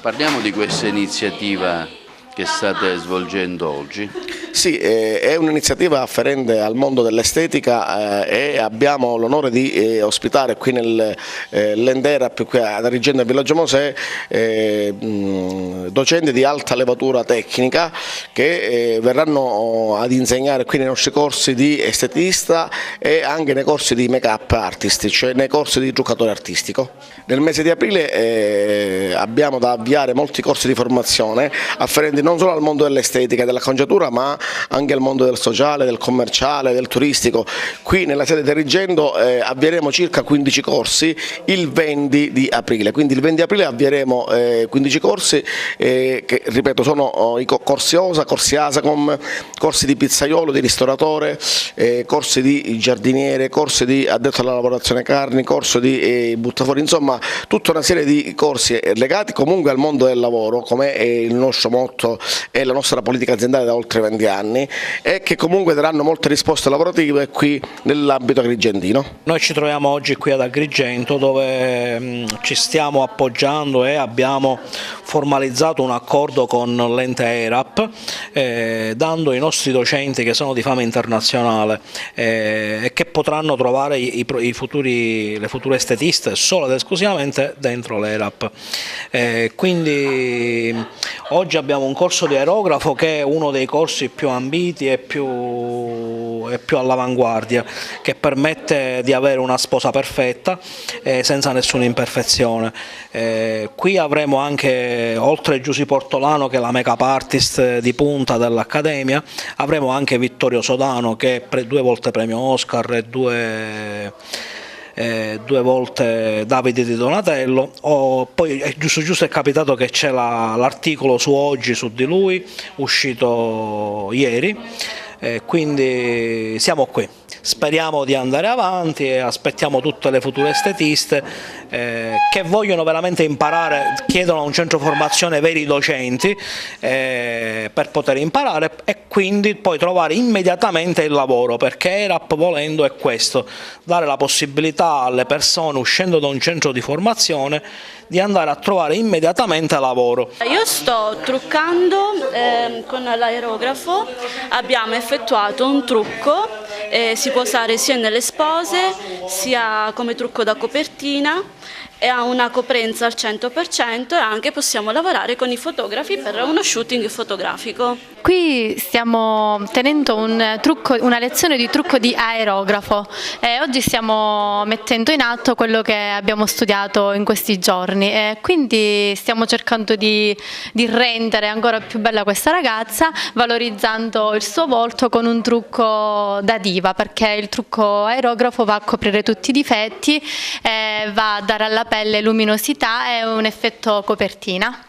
Parliamo di questa iniziativa che state svolgendo oggi. Sì, è un'iniziativa afferente al mondo dell'estetica e abbiamo l'onore di ospitare qui nell'Enderap, qui ad Agrigento e Villaggio Mosè, docenti di alta levatura tecnica che verranno ad insegnare qui nei nostri corsi di estetista e anche nei corsi di make-up artist, cioè nei corsi di truccatore artistico. Nel mese di aprile abbiamo da avviare molti corsi di formazione afferenti non solo al mondo dell'estetica e dell'acconciatura, ma anche al mondo del sociale, del commerciale, del turistico. Qui nella sede di Agrigento avvieremo circa 15 corsi il 20 di aprile, quindi il 20 aprile avvieremo 15 corsi che ripeto sono i corsi OSA, corsi ASACOM, corsi di pizzaiolo, di ristoratore, corsi di giardiniere, corsi di addetto alla lavorazione carni, corso di buttafuori, insomma tutta una serie di corsi legati comunque al mondo del lavoro, come è il nostro motto e la nostra politica aziendale da oltre 20 anni, e che comunque daranno molte risposte lavorative qui nell'ambito agrigentino. Noi ci troviamo oggi qui ad Agrigento, dove ci stiamo appoggiando e abbiamo formalizzato un accordo con l'ente ERAP, dando ai nostri docenti che sono di fama internazionale e che potranno trovare le future estetiste solo ed esclusivamente dentro l'ERAP. Quindi oggi abbiamo un corso di aerografo che è uno dei corsi più ambiti e più all'avanguardia, che permette di avere una sposa perfetta senza nessuna imperfezione. Qui avremo anche, oltre Giusy Portolano che è la make-up artist di punta dell'Accademia, avremo anche Vittorio Sodano che è 2 volte premio Oscar e 2 volte Davide di Donatello. Poi giusto è capitato che c'è l'articolo su Oggi su di lui, uscito ieri, quindi siamo qui. Speriamo di andare avanti e aspettiamo tutte le future estetiste che vogliono veramente imparare, chiedono a un centro formazione veri docenti per poter imparare e quindi poi trovare immediatamente il lavoro, perché ERAP volendo è questo, dare la possibilità alle persone uscendo da un centro di formazione di andare a trovare immediatamente lavoro. Io sto truccando con l'aerografo, abbiamo effettuato un trucco, si può usare sia nelle spose sia come trucco da copertina e ha una coprenza al 100% e anche possiamo lavorare con i fotografi per uno shooting fotografico. Qui stiamo tenendo una lezione di trucco di aerografo e oggi stiamo mettendo in atto quello che abbiamo studiato in questi giorni e quindi stiamo cercando di rendere ancora più bella questa ragazza, valorizzando il suo volto con un trucco da diva, perché il trucco aerografo va a coprire tutti i difetti e va a dare alla pelle luminosità e un effetto copertina.